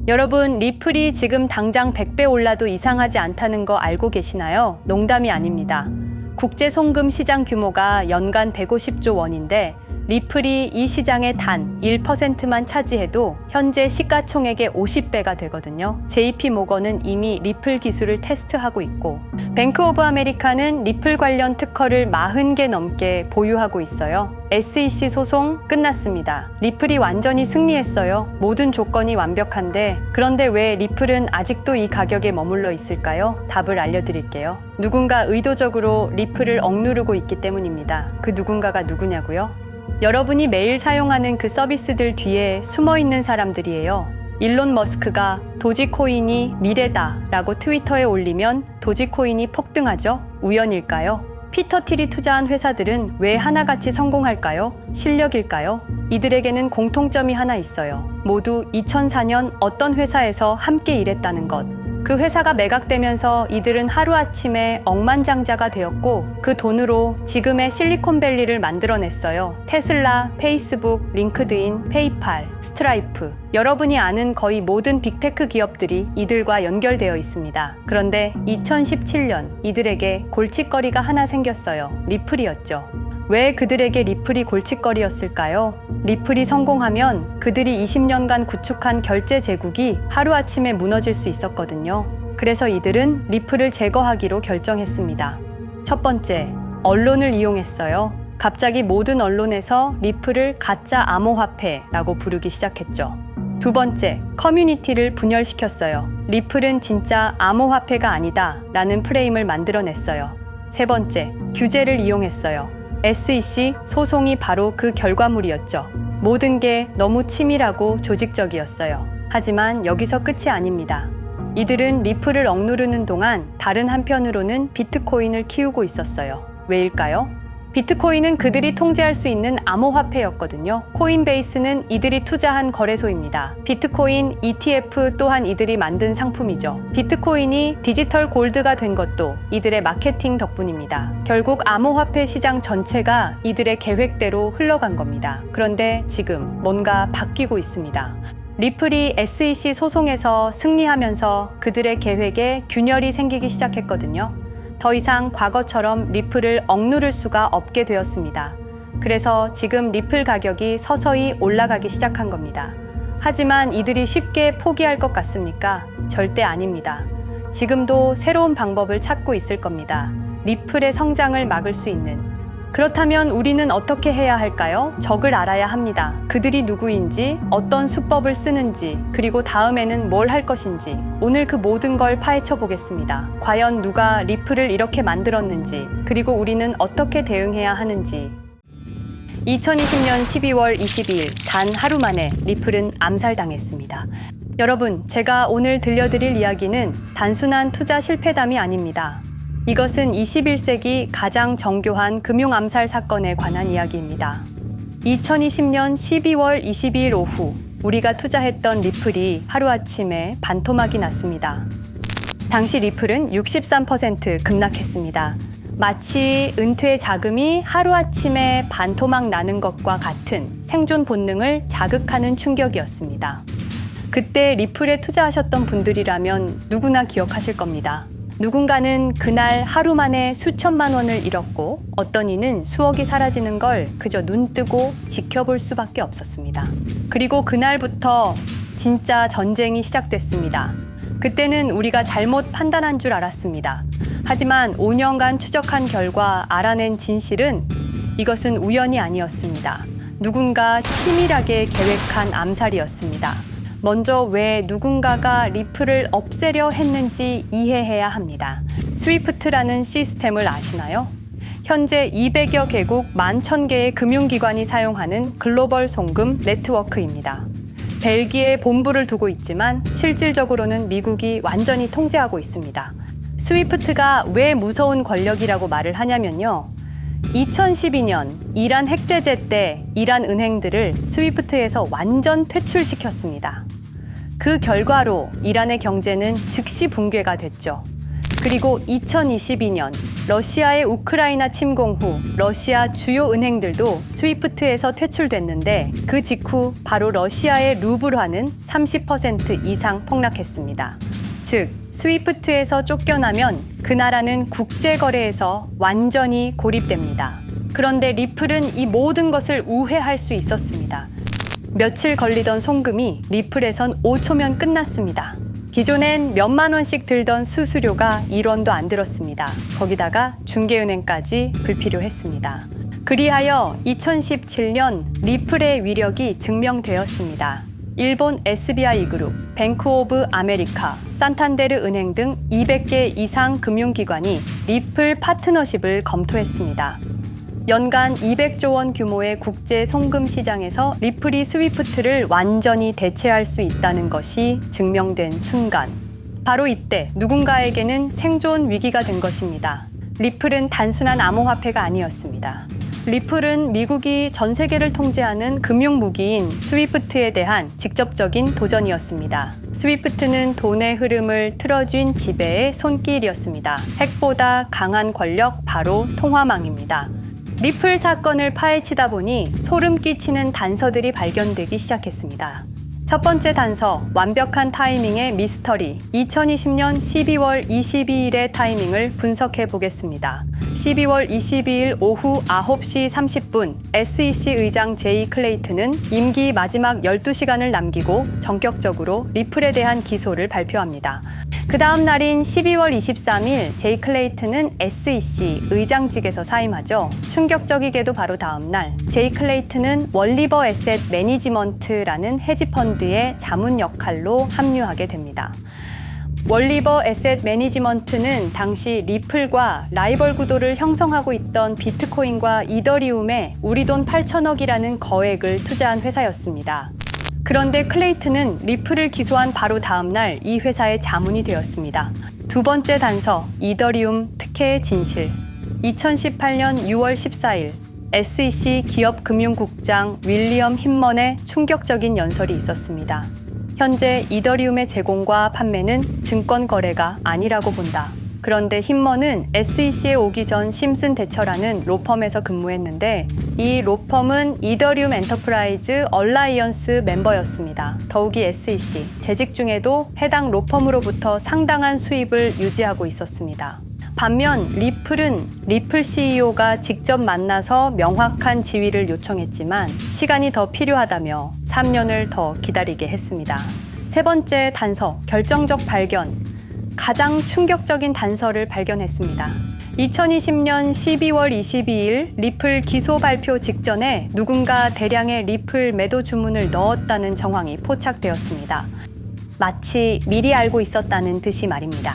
여러분, 리플이 지금 당장 100배 올라도 이상하지 않다는 거 알고 계시나요? 농담이 아닙니다. 국제 송금 시장 규모가 연간 150조 원인데 리플이 이 시장의 단 1%만 차지해도 현재 시가총액의 50배가 되거든요. JP 모건은 이미 리플 기술을 테스트하고 있고 뱅크 오브 아메리카는 리플 관련 특허를 40개 넘게 보유하고 있어요. SEC 소송 끝났습니다. 리플이 완전히 승리했어요. 모든 조건이 완벽한데 그런데 왜 리플은 아직도 이 가격에 머물러 있을까요? 답을 알려드릴게요. 누군가 의도적으로 리플을 억누르고 있기 때문입니다. 그 누군가가 누구냐고요? 여러분이 매일 사용하는 그 서비스들 뒤에 숨어있는 사람들이에요. 일론 머스크가 도지코인이 미래다 라고 트위터에 올리면 도지코인이 폭등하죠? 우연일까요? 피터 틸이 투자한 회사들은 왜 하나같이 성공할까요? 실력일까요? 이들에게는 공통점이 하나 있어요. 모두 2004년 어떤 회사에서 함께 일했다는 것. 그 회사가 매각되면서 이들은 하루아침에 억만장자가 되었고 그 돈으로 지금의 실리콘밸리를 만들어냈어요. 테슬라, 페이스북, 링크드인, 페이팔, 스트라이프. 여러분이 아는 거의 모든 빅테크 기업들이 이들과 연결되어 있습니다. 그런데 2017년 이들에게 골칫거리가 하나 생겼어요. 리플이었죠. 왜 그들에게 리플이 골칫거리였을까요? 리플이 성공하면 그들이 20년간 구축한 결제 제국이 하루아침에 무너질 수 있었거든요. 그래서 이들은 리플을 제거하기로 결정했습니다. 첫 번째, 언론을 이용했어요. 갑자기 모든 언론에서 리플을 가짜 암호화폐라고 부르기 시작했죠. 두 번째, 커뮤니티를 분열시켰어요. 리플은 진짜 암호화폐가 아니다 라는 프레임을 만들어냈어요. 세 번째, 규제를 이용했어요. SEC 소송이 바로 그 결과물이었죠. 모든 게 너무 치밀하고 조직적이었어요. 하지만 여기서 끝이 아닙니다. 이들은 리플을 억누르는 동안 다른 한편으로는 비트코인을 키우고 있었어요. 왜일까요? 비트코인은 그들이 통제할 수 있는 암호화폐였거든요. 코인베이스는 이들이 투자한 거래소입니다. 비트코인 ETF 또한 이들이 만든 상품이죠. 비트코인이 디지털 골드가 된 것도 이들의 마케팅 덕분입니다. 결국 암호화폐 시장 전체가 이들의 계획대로 흘러간 겁니다. 그런데 지금 뭔가 바뀌고 있습니다. 리플이 SEC 소송에서 승리하면서 그들의 계획에 균열이 생기기 시작했거든요. 더 이상 과거처럼 리플을 억누를 수가 없게 되었습니다. 그래서 지금 리플 가격이 서서히 올라가기 시작한 겁니다. 하지만 이들이 쉽게 포기할 것 같습니까? 절대 아닙니다. 지금도 새로운 방법을 찾고 있을 겁니다. 리플의 성장을 막을 수 있는. 그렇다면 우리는 어떻게 해야 할까요? 적을 알아야 합니다. 그들이 누구인지, 어떤 수법을 쓰는지, 그리고 다음에는 뭘 할 것인지 오늘 그 모든 걸 파헤쳐 보겠습니다. 과연 누가 리플을 이렇게 만들었는지, 그리고 우리는 어떻게 대응해야 하는지. 2020년 12월 22일 단 하루 만에 리플은 암살당했습니다. 여러분, 제가 오늘 들려드릴 이야기는 단순한 투자 실패담이 아닙니다. 이것은 21세기 가장 정교한 금융 암살 사건에 관한 이야기입니다. 2020년 12월 22일 오후 우리가 투자했던 리플이 하루아침에 반토막이 났습니다. 당시 리플은 63% 급락했습니다. 마치 은퇴 자금이 하루아침에 반토막 나는 것과 같은 생존 본능을 자극하는 충격이었습니다. 그때 리플에 투자하셨던 분들이라면 누구나 기억하실 겁니다. 누군가는 그날 하루 만에 수천만 원을 잃었고 어떤 이는 수억이 사라지는 걸 그저 눈 뜨고 지켜볼 수밖에 없었습니다. 그리고 그날부터 진짜 전쟁이 시작됐습니다. 그때는 우리가 잘못 판단한 줄 알았습니다. 하지만 5년간 추적한 결과 알아낸 진실은 이것은 우연이 아니었습니다. 누군가 치밀하게 계획한 암살이었습니다. 먼저 왜 누군가가 리플을 없애려 했는지 이해해야 합니다. 스위프트라는 시스템을 아시나요? 현재 200여 개국 11,000개의 금융기관이 사용하는 글로벌 송금 네트워크입니다. 벨기에에 본부를 두고 있지만 실질적으로는 미국이 완전히 통제하고 있습니다. 스위프트가 왜 무서운 권력이라고 말을 하냐면요. 2012년 이란 핵제재 때 이란 은행들을 스위프트에서 완전 퇴출시켰습니다. 그 결과로 이란의 경제는 즉시 붕괴가 됐죠. 그리고 2022년 러시아의 우크라이나 침공 후 러시아 주요 은행들도 스위프트에서 퇴출됐는데 그 직후 바로 러시아의 루블화는 30% 이상 폭락했습니다. 즉, 스위프트에서 쫓겨나면 그 나라는 국제거래에서 완전히 고립됩니다. 그런데 리플은 이 모든 것을 우회할 수 있었습니다. 며칠 걸리던 송금이 리플에선 5초면 끝났습니다. 기존엔 몇만 원씩 들던 수수료가 1원도 안 들었습니다. 거기다가 중개은행까지 불필요했습니다. 그리하여 2017년 리플의 위력이 증명되었습니다. 일본 SBI 그룹, 뱅크 오브 아메리카, 산탄데르 은행 등 200개 이상 금융기관이 리플 파트너십을 검토했습니다. 연간 200조 원 규모의 국제 송금 시장에서 리플이 스위프트를 완전히 대체할 수 있다는 것이 증명된 순간, 바로 이때 누군가에게는 생존 위기가 된 것입니다. 리플은 단순한 암호화폐가 아니었습니다. 리플은 미국이 전 세계를 통제하는 금융무기인 스위프트에 대한 직접적인 도전이었습니다. 스위프트는 돈의 흐름을 틀어쥔 지배의 손길이었습니다. 핵보다 강한 권력, 바로 통화망입니다. 리플 사건을 파헤치다 보니 소름 끼치는 단서들이 발견되기 시작했습니다. 첫 번째 단서, 완벽한 타이밍의 미스터리. 2020년 12월 22일의 타이밍을 분석해 보겠습니다. 12월 22일 오후 9시 30분, SEC 의장 제이 클레이튼은 임기 마지막 12시간을 남기고 전격적으로 리플에 대한 기소를 발표합니다. 그 다음 날인 12월 23일, 제이 클레이튼은 SEC 의장직에서 사임하죠. 충격적이게도 바로 다음 날, 제이 클레이튼은 월리버 에셋 매니지먼트라는 헤지펀드의 자문 역할로 합류하게 됩니다. 월리버 에셋 매니지먼트는 당시 리플과 라이벌 구도를 형성하고 있던 비트코인과 이더리움에 우리 돈 8천억이라는 거액을 투자한 회사였습니다. 그런데 클레이튼은 리플을 기소한 바로 다음 날 이 회사의 자문이 되었습니다. 두 번째 단서, 이더리움 특혜의 진실. 2018년 6월 14일, SEC 기업금융국장 윌리엄 힌먼의 충격적인 연설이 있었습니다. 현재 이더리움의 제공과 판매는 증권 거래가 아니라고 본다. 그런데 힌먼은 SEC에 오기 전 심슨 대처라는 로펌에서 근무했는데 이 로펌은 이더리움 엔터프라이즈 얼라이언스 멤버였습니다. 더욱이 SEC, 재직 중에도 해당 로펌으로부터 상당한 수입을 유지하고 있었습니다. 반면 리플은 리플 CEO가 직접 만나서 명확한 지위를 요청했지만 시간이 더 필요하다며 3년을 더 기다리게 했습니다. 세 번째 단서, 결정적 발견. 가장 충격적인 단서를 발견했습니다. 2020년 12월 22일 리플 기소 발표 직전에 누군가 대량의 리플 매도 주문을 넣었다는 정황이 포착되었습니다. 마치 미리 알고 있었다는 듯이 말입니다.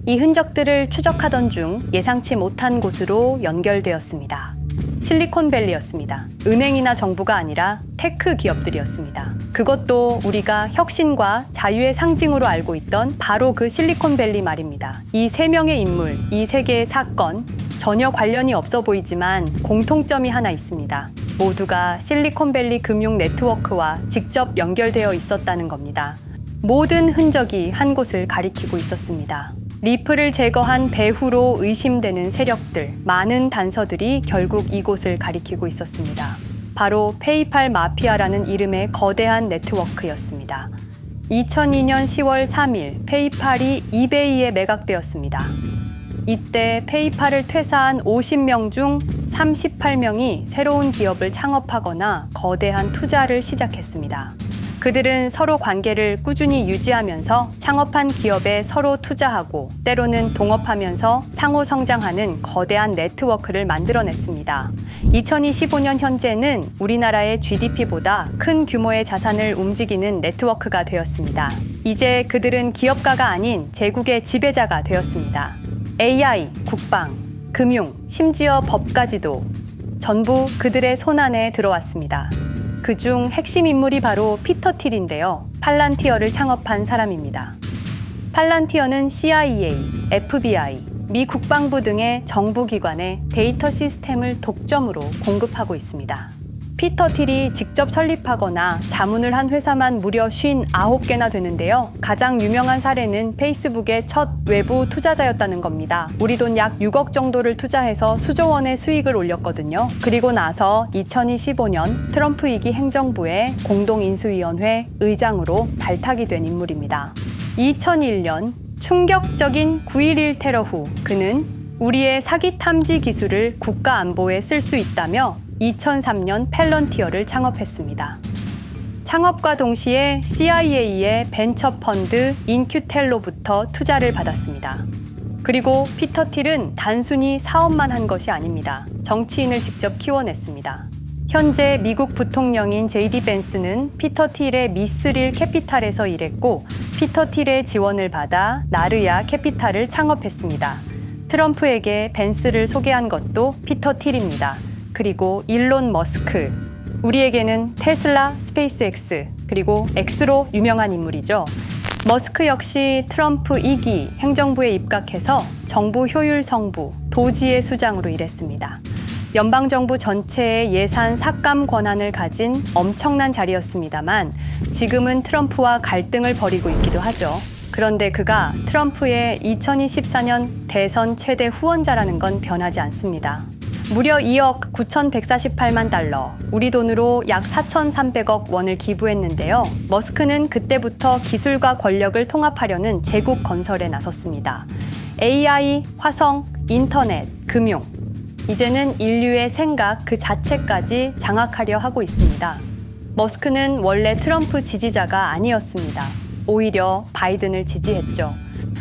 이 흔적들을 추적하던 중 예상치 못한 곳으로 연결되었습니다. 실리콘밸리였습니다. 은행이나 정부가 아니라 테크 기업들이었습니다. 그것도 우리가 혁신과 자유의 상징으로 알고 있던 바로 그 실리콘밸리 말입니다. 이 세 명의 인물, 이 세 개의 사건, 전혀 관련이 없어 보이지만 공통점이 하나 있습니다. 모두가 실리콘밸리 금융 네트워크와 직접 연결되어 있었다는 겁니다. 모든 흔적이 한 곳을 가리키고 있었습니다. 리플을 제거한 배후로 의심되는 세력들, 많은 단서들이 결국 이곳을 가리키고 있었습니다. 바로 페이팔 마피아라는 이름의 거대한 네트워크였습니다. 2002년 10월 3일 페이팔이 이베이에 매각되었습니다. 이때 페이팔을 퇴사한 50명 중 38명이 새로운 기업을 창업하거나 거대한 투자를 시작했습니다. 그들은 서로 관계를 꾸준히 유지하면서 창업한 기업에 서로 투자하고 때로는 동업하면서 상호 성장하는 거대한 네트워크를 만들어냈습니다. 2025년 현재는 우리나라의 GDP보다 큰 규모의 자산을 움직이는 네트워크가 되었습니다. 이제 그들은 기업가가 아닌 제국의 지배자가 되었습니다. AI, 국방, 금융, 심지어 법까지도 전부 그들의 손안에 들어왔습니다. 그중 핵심 인물이 바로 피터 틸인데요. 팔란티어를 창업한 사람입니다. 팔란티어는 CIA, FBI, 미 국방부 등의 정부기관에 데이터 시스템을 독점으로 공급하고 있습니다. 피터 틸이 직접 설립하거나 자문을 한 회사만 무려 59개나 되는데요. 가장 유명한 사례는 페이스북의 첫 외부 투자자였다는 겁니다. 우리 돈 약 6억 정도를 투자해서 수조 원의 수익을 올렸거든요. 그리고 나서 2025년 트럼프 2기 행정부의 공동인수위원회 의장으로 발탁이 된 인물입니다. 2001년 충격적인 9.11 테러 후 그는 우리의 사기 탐지 기술을 국가 안보에 쓸 수 있다며 2003년 펠런티어를 창업했습니다. 창업과 동시에 CIA의 벤처 펀드 인큐텔로부터 투자를 받았습니다. 그리고 피터 틸은 단순히 사업만 한 것이 아닙니다. 정치인을 직접 키워냈습니다. 현재 미국 부통령인 JD 벤스는 피터 틸의 미스릴 캐피탈에서 일했고 피터 틸의 지원을 받아 나르야 캐피탈을 창업했습니다. 트럼프에게 벤스를 소개한 것도 피터 틸입니다. 그리고 일론 머스크, 우리에게는 테슬라, 스페이스X, 그리고 X로 유명한 인물이죠. 머스크 역시 트럼프 2기 행정부에 입각해서 정부 효율 성부, 도지의 수장으로 일했습니다. 연방정부 전체의 예산 삭감 권한을 가진 엄청난 자리였습니다만 지금은 트럼프와 갈등을 벌이고 있기도 하죠. 그런데 그가 트럼프의 2024년 대선 최대 후원자라는 건 변하지 않습니다. 무려 2억 9,148만 달러, 우리 돈으로 약 4,300억 원을 기부했는데요. 머스크는 그때부터 기술과 권력을 통합하려는 제국 건설에 나섰습니다. AI, 화성, 인터넷, 금융, 이제는 인류의 생각 그 자체까지 장악하려 하고 있습니다. 머스크는 원래 트럼프 지지자가 아니었습니다. 오히려 바이든을 지지했죠.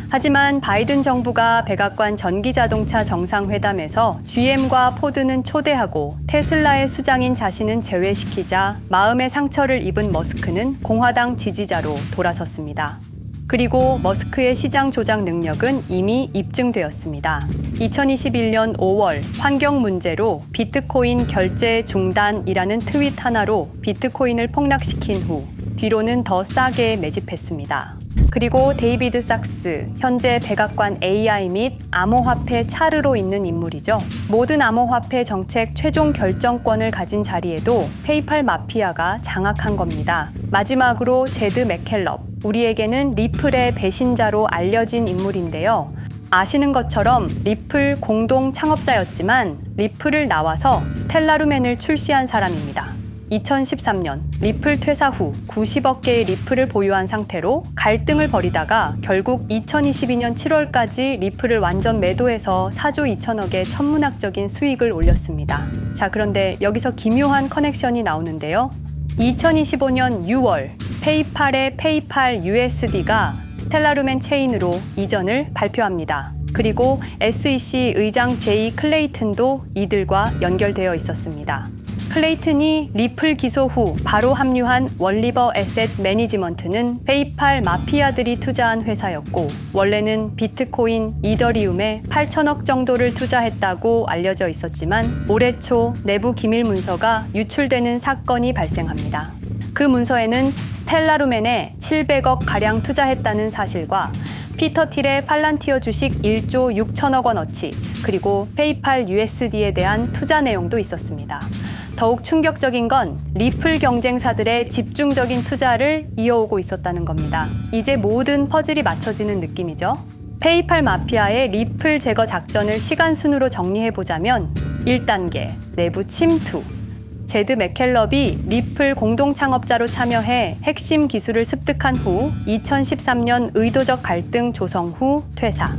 하지만 바이든 정부가 백악관 전기자동차 정상회담에서 GM과 포드는 초대하고 테슬라의 수장인 자신은 제외시키자 마음의 상처를 입은 머스크는 공화당 지지자로 돌아섰습니다. 그리고 머스크의 시장 조작 능력은 이미 입증되었습니다. 2021년 5월 환경 문제로 비트코인 결제 중단이라는 트윗 하나로 비트코인을 폭락시킨 후 뒤로는 더 싸게 매집했습니다. 그리고 데이비드 sak스, 현재 백악관 AI 및 암호화폐 차르로 있는 인물이죠. 모든 암호화폐 정책 최종 결정권을 가진 자리에도 페이팔 마피아가 장악한 겁니다. 마지막으로 제드 맥켈럽, 우리에게는 리플의 배신자로 알려진 인물인데요. 아시는 것처럼 리플 공동 창업자였지만 리플을 나와서 스텔라루멘을 출시한 사람입니다. 2013년 리플 퇴사 후 90억 개의 리플을 보유한 상태로 갈등을 벌이다가 결국 2022년 7월까지 리플을 완전 매도해서 4조 2천억의 천문학적인 수익을 올렸습니다. 자, 그런데 여기서 기묘한 커넥션이 나오는데요. 2025년 6월 페이팔의 페이팔 USD가 스텔라루멘 체인으로 이전을 발표합니다. 그리고 SEC 의장 제이 클레이튼도 이들과 연결되어 있었습니다. 클레이튼이 리플 기소 후 바로 합류한 월리버 에셋 매니지먼트는 페이팔 마피아들이 투자한 회사였고 원래는 비트코인, 이더리움에 8천억 정도를 투자했다고 알려져 있었지만 올해 초 내부 기밀 문서가 유출되는 사건이 발생합니다. 그 문서에는 스텔라루멘에 700억 가량 투자했다는 사실과 피터 틸의 팔란티어 주식 1조 6천억 원어치 그리고 페이팔 USD에 대한 투자 내용도 있었습니다. 더욱 충격적인 건 리플 경쟁사들의 집중적인 투자를 이어오고 있었다는 겁니다. 이제 모든 퍼즐이 맞춰지는 느낌이죠. 페이팔 마피아의 리플 제거 작전을 시간 순으로 정리해보자면 1단계, 내부 침투. 제드 맥켈럽이 리플 공동 창업자로 참여해 핵심 기술을 습득한 후 2013년 의도적 갈등 조성 후 퇴사.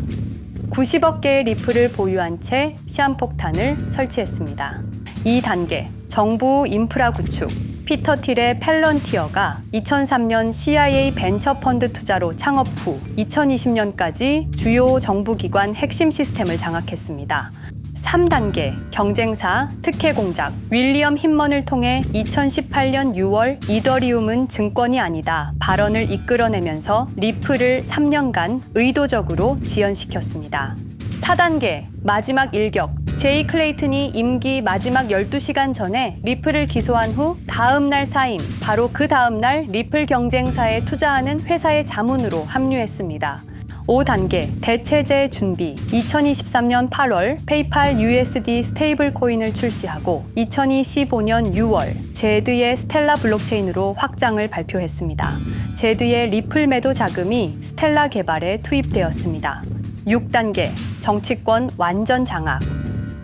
90억 개의 리플을 보유한 채 시한폭탄을 설치했습니다. 2단계, 정부 인프라 구축. 피터 틸의 펠런티어가 2003년 CIA 벤처 펀드 투자로 창업 후 2020년까지 주요 정부기관 핵심 시스템을 장악했습니다. 3단계, 경쟁사, 특혜 공작. 윌리엄 힌먼을 통해 2018년 6월 이더리움은 증권이 아니다 발언을 이끌어내면서 리플을 3년간 의도적으로 지연시켰습니다. 4단계, 마지막 일격. 제이 클레이튼이 임기 마지막 12시간 전에 리플을 기소한 후 다음 날 사임, 바로 그 다음 날 리플 경쟁사에 투자하는 회사의 자문으로 합류했습니다. 5단계 대체제 준비. 2023년 8월 페이팔 USD 스테이블 코인을 출시하고 2025년 6월 제드의 스텔라 블록체인으로 확장을 발표했습니다. 제드의 리플 매도 자금이 스텔라 개발에 투입되었습니다. 6단계 정치권 완전 장악.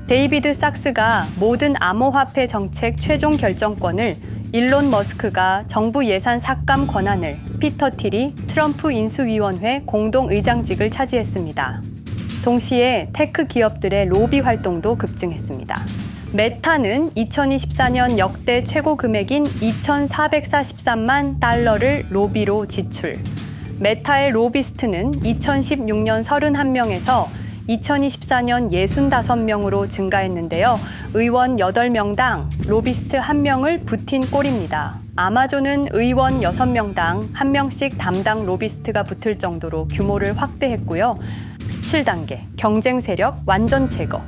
데이비드 sak스가 모든 암호화폐 정책 최종 결정권을 일론 머스크가 정부 예산 삭감 권한을 피터 틸이 트럼프 인수위원회 공동의장직을 차지했습니다. 동시에 테크 기업들의 로비 활동도 급증했습니다. 메타는 2024년 역대 최고 금액인 2,443만 달러를 로비로 지출. 메타의 로비스트는 2016년 31명에서 2024년 65명으로 증가했는데요. 의원 8명당 로비스트 1명을 붙인 꼴입니다. 아마존은 의원 6명당 1명씩 담당 로비스트가 붙을 정도로 규모를 확대했고요. 7단계 경쟁 세력 완전 제거.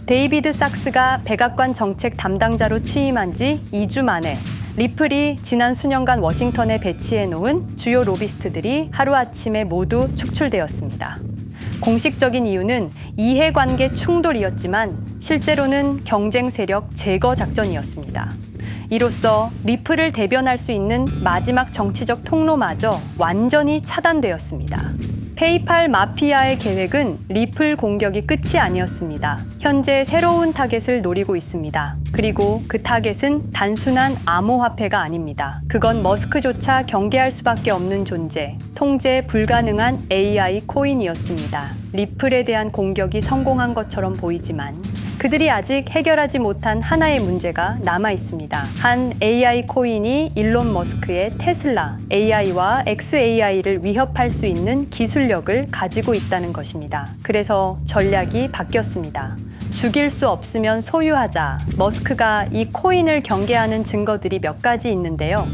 데이비드 sak스가 백악관 정책 담당자로 취임한 지 2주 만에 리플이 지난 수년간 워싱턴에 배치해 놓은 주요 로비스트들이 하루아침에 모두 축출되었습니다. 공식적인 이유는 이해관계 충돌이었지만 실제로는 경쟁 세력 제거 작전이었습니다. 이로써 리플을 대변할 수 있는 마지막 정치적 통로마저 완전히 차단되었습니다. 페이팔 마피아의 계획은 리플 공격이 끝이 아니었습니다. 현재 새로운 타겟을 노리고 있습니다. 그리고 그 타겟은 단순한 암호화폐가 아닙니다. 그건 머스크조차 경계할 수밖에 없는 존재, 통제 불가능한 AI 코인이었습니다. 리플에 대한 공격이 성공한 것처럼 보이지만 그들이 아직 해결하지 못한 하나의 문제가 남아 있습니다. 한 AI 코인이 일론 머스크의 테슬라 AI와 XAI를 위협할 수 있는 기술력을 가지고 있다는 것입니다. 그래서 전략이 바뀌었습니다. 죽일 수 없으면 소유하자. 머스크가 이 코인을 경계하는 증거들이 몇 가지 있는데요.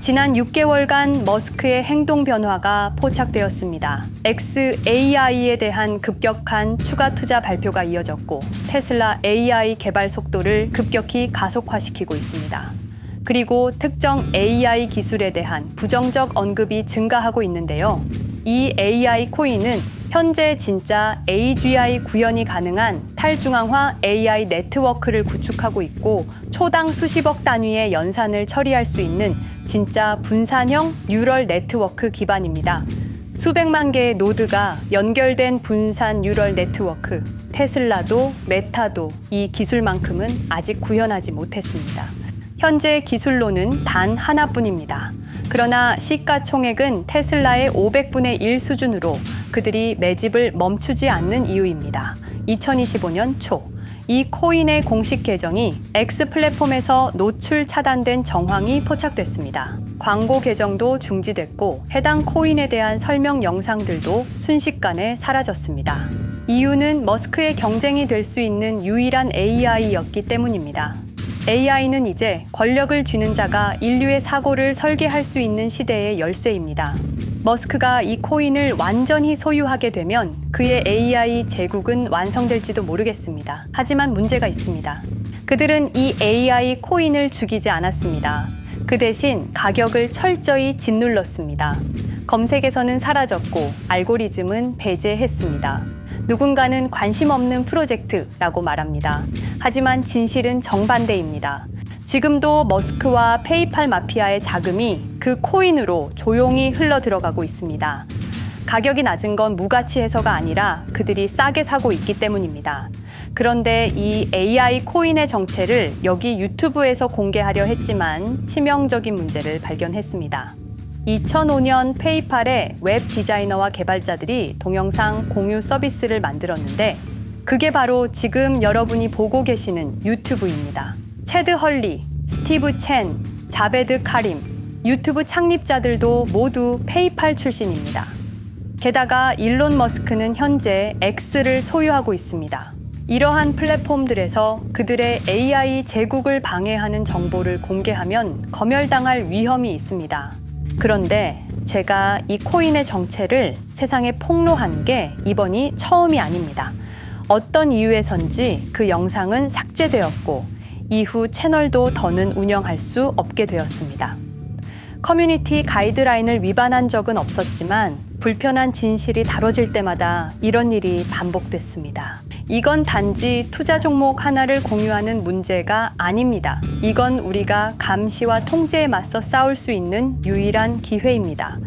지난 6개월간 머스크의 행동 변화가 포착되었습니다. XAI에 대한 급격한 추가 투자 발표가 이어졌고 테슬라 AI 개발 속도를 급격히 가속화시키고 있습니다. 그리고 특정 AI 기술에 대한 부정적 언급이 증가하고 있는데요. 이 AI 코인은 현재 진짜 AGI 구현이 가능한 탈중앙화 AI 네트워크를 구축하고 있고 초당 수십억 단위의 연산을 처리할 수 있는 진짜 분산형 뉴럴 네트워크 기반입니다. 수백만 개의 노드가 연결된 분산 뉴럴 네트워크, 테슬라도 메타도 이 기술만큼은 아직 구현하지 못했습니다. 현재 기술로는 단 하나뿐입니다. 그러나 시가총액은 테슬라의 500분의 1 수준으로 그들이 매집을 멈추지 않는 이유입니다. 2025년 초, 이 코인의 공식 계정이 X 플랫폼에서 노출 차단된 정황이 포착됐습니다. 광고 계정도 중지됐고 해당 코인에 대한 설명 영상들도 순식간에 사라졌습니다. 이유는 머스크의 경쟁이 될 수 있는 유일한 AI였기 때문입니다. AI는 이제 권력을 쥐는 자가 인류의 사고를 설계할 수 있는 시대의 열쇠입니다. 머스크가 이 코인을 완전히 소유하게 되면 그의 AI 제국은 완성될지도 모르겠습니다. 하지만 문제가 있습니다. 그들은 이 AI 코인을 죽이지 않았습니다. 그 대신 가격을 철저히 짓눌렀습니다. 검색에서는 사라졌고 알고리즘은 배제했습니다. 누군가는 관심 없는 프로젝트라고 말합니다. 하지만 진실은 정반대입니다. 지금도 머스크와 페이팔 마피아의 자금이 그 코인으로 조용히 흘러 들어가고 있습니다. 가격이 낮은 건 무가치해서가 아니라 그들이 싸게 사고 있기 때문입니다. 그런데 이 AI 코인의 정체를 여기 유튜브에서 공개하려 했지만 치명적인 문제를 발견했습니다. 2005년 페이팔의 웹 디자이너와 개발자들이 동영상 공유 서비스를 만들었는데 그게 바로 지금 여러분이 보고 계시는 유튜브입니다. 체드 헐리, 스티브 첸, 자베드 카림, 유튜브 창립자들도 모두 페이팔 출신입니다. 게다가 일론 머스크는 현재 X를 소유하고 있습니다. 이러한 플랫폼들에서 그들의 AI 제국을 방해하는 정보를 공개하면 검열당할 위험이 있습니다. 그런데 제가 이 코인의 정체를 세상에 폭로한 게 이번이 처음이 아닙니다. 어떤 이유에선지 그 영상은 삭제되었고 이후 채널도 더는 운영할 수 없게 되었습니다. 커뮤니티 가이드라인을 위반한 적은 없었지만 불편한 진실이 다뤄질 때마다 이런 일이 반복됐습니다. 이건 단지 투자 종목 하나를 공유하는 문제가 아닙니다. 이건 우리가 감시와 통제에 맞서 싸울 수 있는 유일한 기회입니다.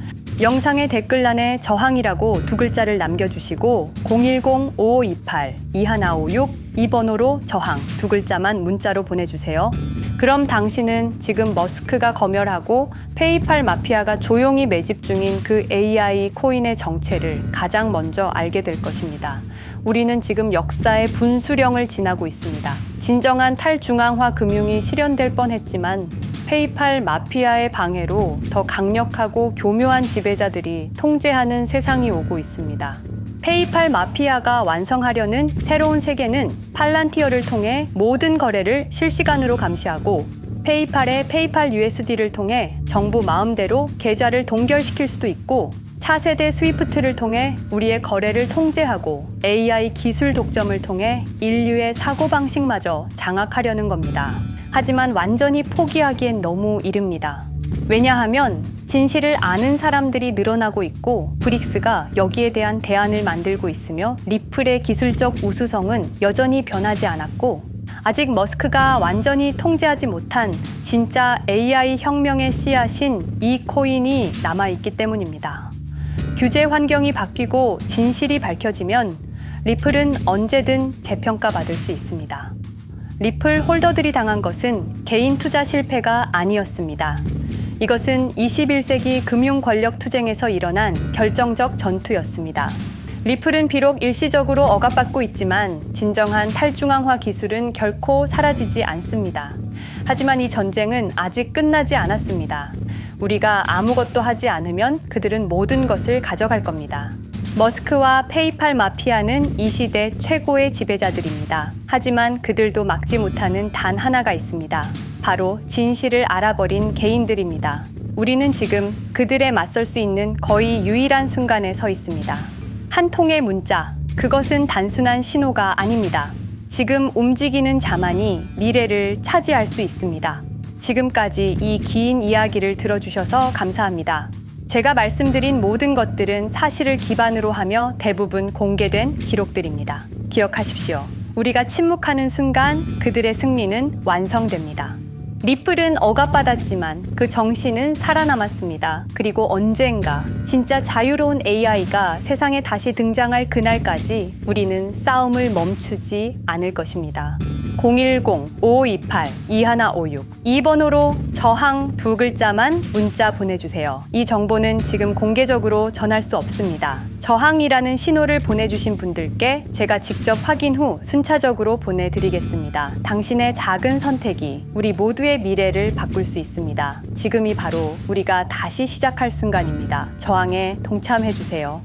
영상의 댓글란에 저항이라고 두 글자를 남겨주시고 010-5528-2156 이 번호로 저항 두 글자만 문자로 보내주세요. 그럼 당신은 지금 머스크가 검열하고 페이팔 마피아가 조용히 매집 중인 그 AI 코인의 정체를 가장 먼저 알게 될 것입니다. 우리는 지금 역사의 분수령을 지나고 있습니다. 진정한 탈중앙화 금융이 실현될 뻔했지만 페이팔 마피아의 방해로 더 강력하고 교묘한 지배자들이 통제하는 세상이 오고 있습니다. 페이팔 마피아가 완성하려는 새로운 세계는 팔란티어를 통해 모든 거래를 실시간으로 감시하고 페이팔의 페이팔 USD를 통해 정부 마음대로 계좌를 동결시킬 수도 있고 차세대 스위프트를 통해 우리의 거래를 통제하고 AI 기술 독점을 통해 인류의 사고방식마저 장악하려는 겁니다. 하지만 완전히 포기하기엔 너무 이릅니다. 왜냐하면 진실을 아는 사람들이 늘어나고 있고 브릭스가 여기에 대한 대안을 만들고 있으며 리플의 기술적 우수성은 여전히 변하지 않았고 아직 머스크가 완전히 통제하지 못한 진짜 AI 혁명의 씨앗인 이 코인이 남아있기 때문입니다. 규제 환경이 바뀌고 진실이 밝혀지면 리플은 언제든 재평가받을 수 있습니다. 리플 홀더들이 당한 것은 개인 투자 실패가 아니었습니다. 이것은 21세기 금융 권력 투쟁에서 일어난 결정적 전투였습니다. 리플은 비록 일시적으로 억압받고 있지만 진정한 탈중앙화 기술은 결코 사라지지 않습니다. 하지만 이 전쟁은 아직 끝나지 않았습니다. 우리가 아무것도 하지 않으면 그들은 모든 것을 가져갈 겁니다. 머스크와 페이팔 마피아는 이 시대 최고의 지배자들입니다. 하지만 그들도 막지 못하는 단 하나가 있습니다. 바로 진실을 알아버린 개인들입니다. 우리는 지금 그들에 맞설 수 있는 거의 유일한 순간에 서 있습니다. 한 통의 문자, 그것은 단순한 신호가 아닙니다. 지금 움직이는 자만이 미래를 차지할 수 있습니다. 지금까지 이 긴 이야기를 들어주셔서 감사합니다. 제가 말씀드린 모든 것들은 사실을 기반으로 하며 대부분 공개된 기록들입니다. 기억하십시오. 우리가 침묵하는 순간 그들의 승리는 완성됩니다. 리플은 억압받았지만 그 정신은 살아남았습니다. 그리고 언젠가 진짜 자유로운 AI가 세상에 다시 등장할 그날까지 우리는 싸움을 멈추지 않을 것입니다. 010-5528-2156 이 번호로 저항 두 글자만 문자 보내주세요. 이 정보는 지금 공개적으로 전할 수 없습니다. 저항이라는 신호를 보내주신 분들께 제가 직접 확인 후 순차적으로 보내드리겠습니다. 당신의 작은 선택이 우리 모두의 미래를 바꿀 수 있습니다. 지금이 바로 우리가 다시 시작할 순간입니다. 저항에 동참해주세요.